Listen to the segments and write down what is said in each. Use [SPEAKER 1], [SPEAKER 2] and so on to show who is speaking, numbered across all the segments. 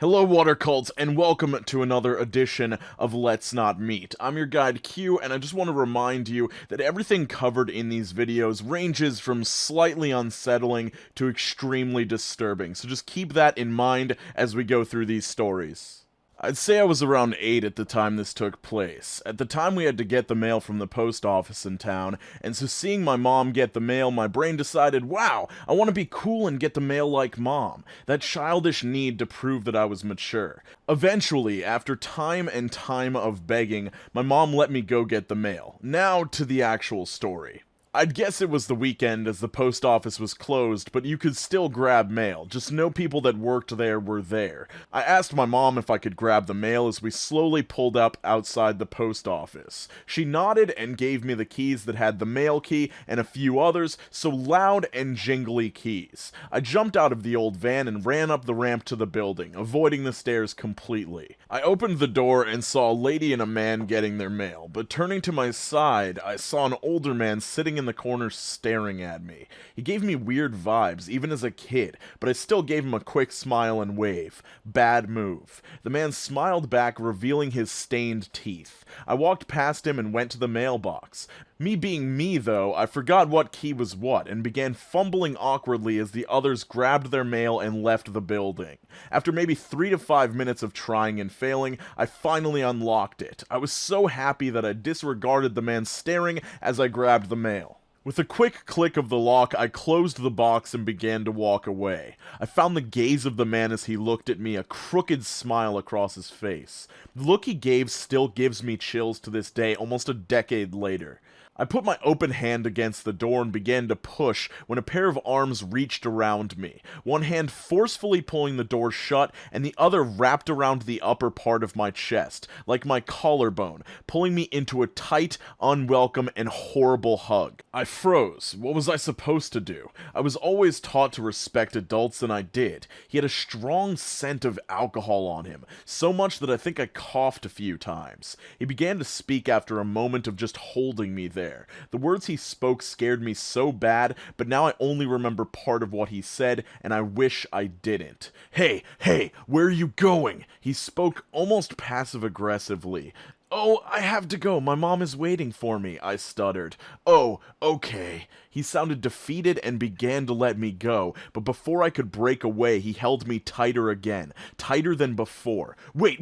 [SPEAKER 1] Hello, Water Cults, and welcome to another edition of Let's Not Meet. I'm your guide, Q, and I just want to remind you that everything covered in these videos ranges from slightly unsettling to extremely disturbing, so just keep that in mind as we go through these stories. I'd say I was around 8 at the time this took place. At the time we had to get the mail from the post office in town, and so seeing my mom get the mail, my brain decided, wow, I want to be cool and get the mail like mom. That childish need to prove that I was mature. Eventually, after time and time of begging, my mom let me go get the mail. Now to the actual story. I'd guess it was the weekend as the post office was closed, but you could still grab mail, just no people that worked there were there. I asked my mom if I could grab the mail as we slowly pulled up outside the post office. She nodded and gave me the keys that had the mail key and a few others, so loud and jingly keys. I jumped out of the old van and ran up the ramp to the building, avoiding the stairs completely. I opened the door and saw a lady and a man getting their mail, but turning to my side, I saw an older man sitting in the corner staring at me. He gave me weird vibes, even as a kid, but I still gave him a quick smile and wave. Bad move. The man smiled back, revealing his stained teeth. I walked past him and went to the mailbox. Me being me, though, I forgot what key was what, and began fumbling awkwardly as the others grabbed their mail and left the building. After maybe 3 to 5 minutes of trying and failing, I finally unlocked it. I was so happy that I disregarded the man staring as I grabbed the mail. With a quick click of the lock, I closed the box and began to walk away. I found the gaze of the man as he looked at me, a crooked smile across his face. The look he gave still gives me chills to this day, almost a decade later. I put my open hand against the door and began to push when a pair of arms reached around me, one hand forcefully pulling the door shut and the other wrapped around the upper part of my chest, like my collarbone, pulling me into a tight, unwelcome, and horrible hug. I froze. What was I supposed to do? I was always taught to respect adults, and I did. He had a strong scent of alcohol on him, so much that I think I coughed a few times. He began to speak after a moment of just holding me there. The words he spoke scared me so bad, but now I only remember part of what he said, and I wish I didn't. Hey, where are you going? He spoke almost passive-aggressively. Oh, I have to go. My mom is waiting for me, I stuttered. Oh, okay. He sounded defeated and began to let me go, but before I could break away, he held me tighter again, tighter than before. Wait,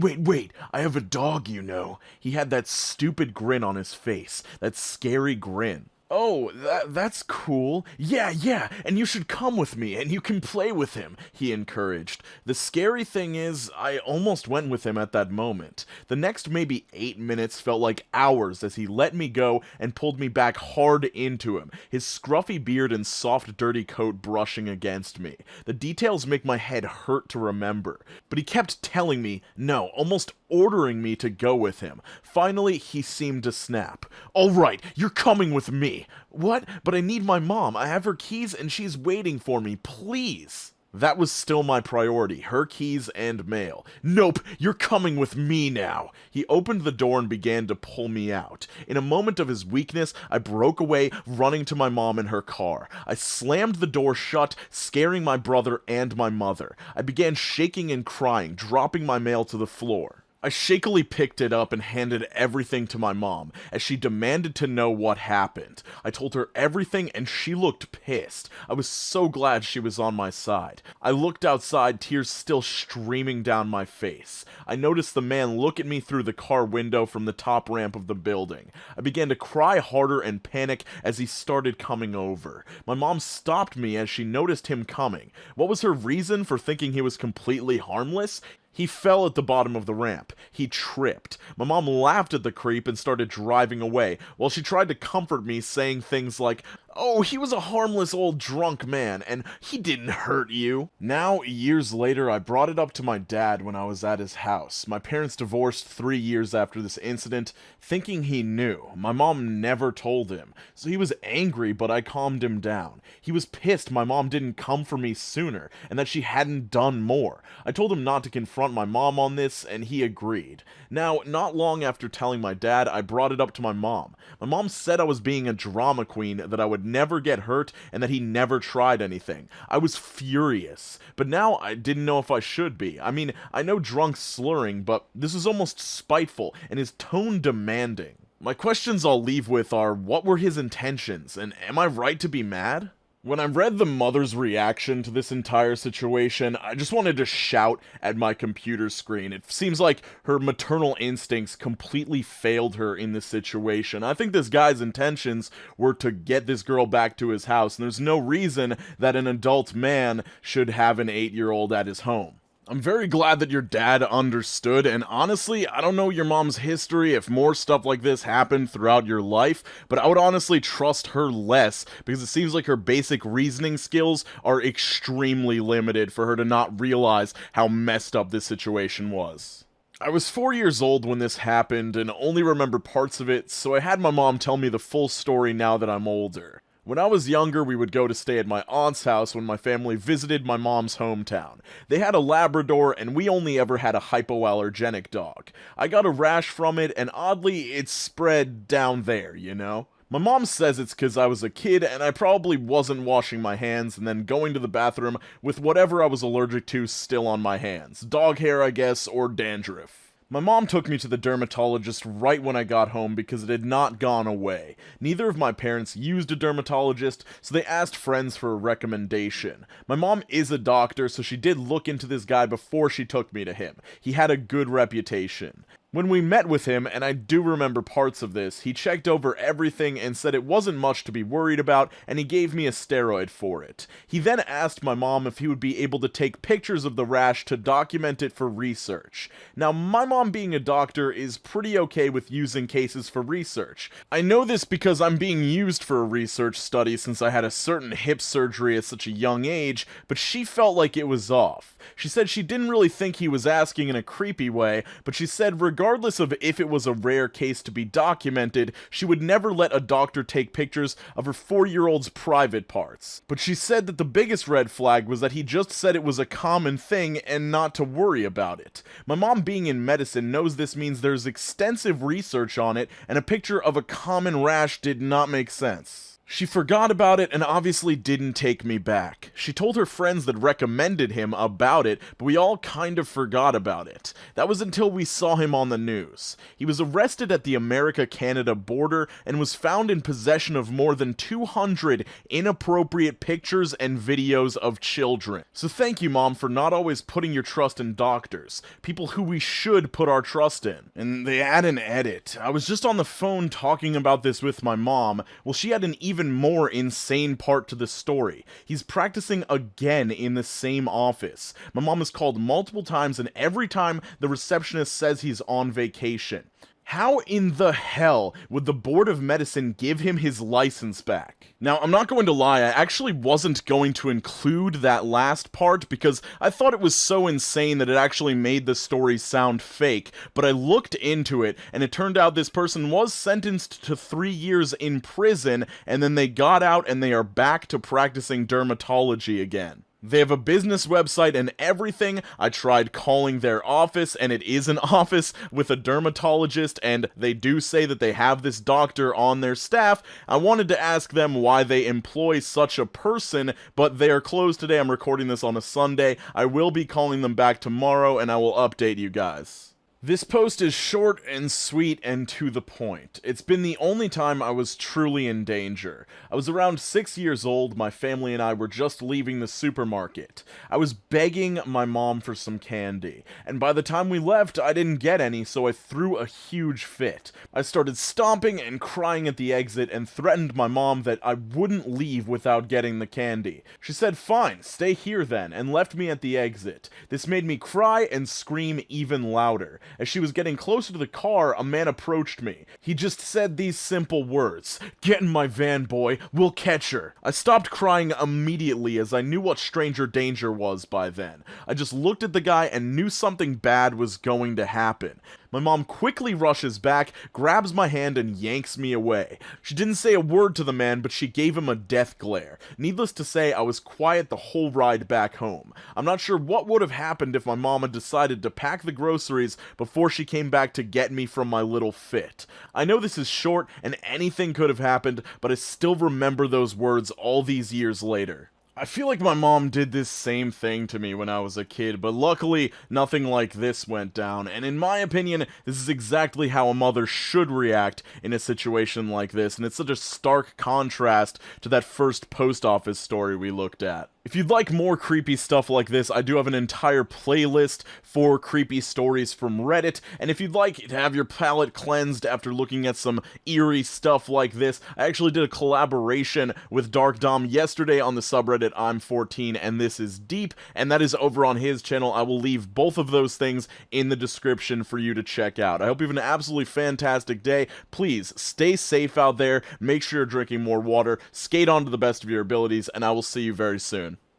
[SPEAKER 1] I have a dog, you know. He had that stupid grin on his face, that scary grin. Oh, that's cool. Yeah, and you should come with me, and you can play with him, he encouraged. The scary thing is, I almost went with him at that moment. The next maybe 8 minutes felt like hours as he let me go and pulled me back hard into him, his scruffy beard and soft dirty coat brushing against me. The details make my head hurt to remember, but he kept telling me no, almost ordering me to go with him. Finally, he seemed to snap. All right, you're coming with me. What? But I need my mom. I have her keys and she's waiting for me. Please. That was still my priority, her keys and mail. Nope, you're coming with me now. He opened the door and began to pull me out. In a moment of his weakness, I broke away, running to my mom in her car. I slammed the door shut, scaring my brother and my mother. I began shaking and crying, dropping my mail to the floor. I shakily picked it up and handed everything to my mom, as she demanded to know what happened. I told her everything and she looked pissed. I was so glad she was on my side. I looked outside, tears still streaming down my face. I noticed the man look at me through the car window from the top ramp of the building. I began to cry harder and panic as he started coming over. My mom stopped me as she noticed him coming. What was her reason for thinking he was completely harmless? He fell at the bottom of the ramp. He tripped. My mom laughed at the creep and started driving away, while she tried to comfort me, saying things like, "Oh, he was a harmless old drunk man, and he didn't hurt you." Now, years later, I brought it up to my dad when I was at his house. My parents divorced 3 years after this incident, thinking he knew. My mom never told him, so he was angry, but I calmed him down. He was pissed my mom didn't come for me sooner, and that she hadn't done more. I told him not to confront my mom on this, and he agreed. Now, not long after telling my dad, I brought it up to my mom. My mom said I was being a drama queen that I would never get hurt and that he never tried anything. I was furious, but now I didn't know if I should be. I mean, I know drunk's slurring, but this is almost spiteful and his tone demanding. My questions I'll leave with are, what were his intentions, and am I right to be mad? When I read the mother's reaction to this entire situation, I just wanted to shout at my computer screen. It seems like her maternal instincts completely failed her in this situation. I think this guy's intentions were to get this girl back to his house, and there's no reason that an adult man should have an 8-year-old at his home. I'm very glad that your dad understood, and honestly, I don't know your mom's history if more stuff like this happened throughout your life, but I would honestly trust her less, because it seems like her basic reasoning skills are extremely limited for her to not realize how messed up this situation was. I was 4 years old when this happened, and only remember parts of it, so I had my mom tell me the full story now that I'm older. When I was younger, we would go to stay at my aunt's house when my family visited my mom's hometown. They had a Labrador, and we only ever had a hypoallergenic dog. I got a rash from it, and oddly, it spread down there, you know? My mom says it's because I was a kid and I probably wasn't washing my hands and then going to the bathroom with whatever I was allergic to still on my hands. Dog hair, I guess, or dandruff. My mom took me to the dermatologist right when I got home because it had not gone away. Neither of my parents used a dermatologist, so they asked friends for a recommendation. My mom is a doctor, so she did look into this guy before she took me to him. He had a good reputation. When we met with him, and I do remember parts of this, he checked over everything and said it wasn't much to be worried about, and he gave me a steroid for it. He then asked my mom if he would be able to take pictures of the rash to document it for research. Now, my mom being a doctor is pretty okay with using cases for research. I know this because I'm being used for a research study since I had a certain hip surgery at such a young age, but she felt like it was off. She said she didn't really think he was asking in a creepy way, but she said regardless of if it was a rare case to be documented, she would never let a doctor take pictures of her 4-year-old's private parts. But she said that the biggest red flag was that he just said it was a common thing and not to worry about it. My mom being in medicine knows this means there's extensive research on it, and a picture of a common rash did not make sense. She forgot about it and obviously didn't take me back. She told her friends that recommended him about it, but we all kind of forgot about it. That was until we saw him on the news. He was arrested at the America-Canada border and was found in possession of more than 200 inappropriate pictures and videos of children. So thank you, Mom, for not always putting your trust in doctors, people who we should put our trust in. And they add an edit. I was just on the phone talking about this with my mom. Well, she had an even more insane part to the story. He's practicing again in the same office. My mom has called multiple times, and every time the receptionist says he's on vacation. How in the hell would the Board of Medicine give him his license back? Now, I'm not going to lie, I actually wasn't going to include that last part because I thought it was so insane that it actually made the story sound fake, but I looked into it, and it turned out this person was sentenced to 3 years in prison, and then they got out and they are back to practicing dermatology again. They have a business website and everything. I tried calling their office, and it is an office with a dermatologist, and they do say that they have this doctor on their staff. I wanted to ask them why they employ such a person, but they are closed today. I'm recording this on a Sunday. I will be calling them back tomorrow, and I will update you guys. This post is short and sweet and to the point. It's been the only time I was truly in danger. I was around 6 years old, my family and I were just leaving the supermarket. I was begging my mom for some candy, and by the time we left, I didn't get any, so I threw a huge fit. I started stomping and crying at the exit and threatened my mom that I wouldn't leave without getting the candy. She said, "Fine, stay here then," and left me at the exit. This made me cry and scream even louder. As she was getting closer to the car, a man approached me. He just said these simple words, "Get in my van, boy, we'll catch her." I stopped crying immediately as I knew what stranger danger was by then. I just looked at the guy and knew something bad was going to happen. My mom quickly rushes back, grabs my hand, and yanks me away. She didn't say a word to the man, but she gave him a death glare. Needless to say, I was quiet the whole ride back home. I'm not sure what would have happened if my mom had decided to pack the groceries before she came back to get me from my little fit. I know this is short and anything could have happened, but I still remember those words all these years later. I feel like my mom did this same thing to me when I was a kid, but luckily nothing like this went down, and in my opinion, this is exactly how a mother should react in a situation like this, and it's such a stark contrast to that first post office story we looked at. If you'd like more creepy stuff like this, I do have an entire playlist for creepy stories from Reddit, and if you'd like to have your palate cleansed after looking at some eerie stuff like this, I actually did a collaboration with Dark Dom yesterday on the subreddit I'm 14 and This Is Deep, and that is over on his channel. I will leave both of those things in the description for you to check out. I hope you have an absolutely fantastic day. Please stay safe out there, make sure you're drinking more water, skate on to the best of your abilities, and I will see you very soon.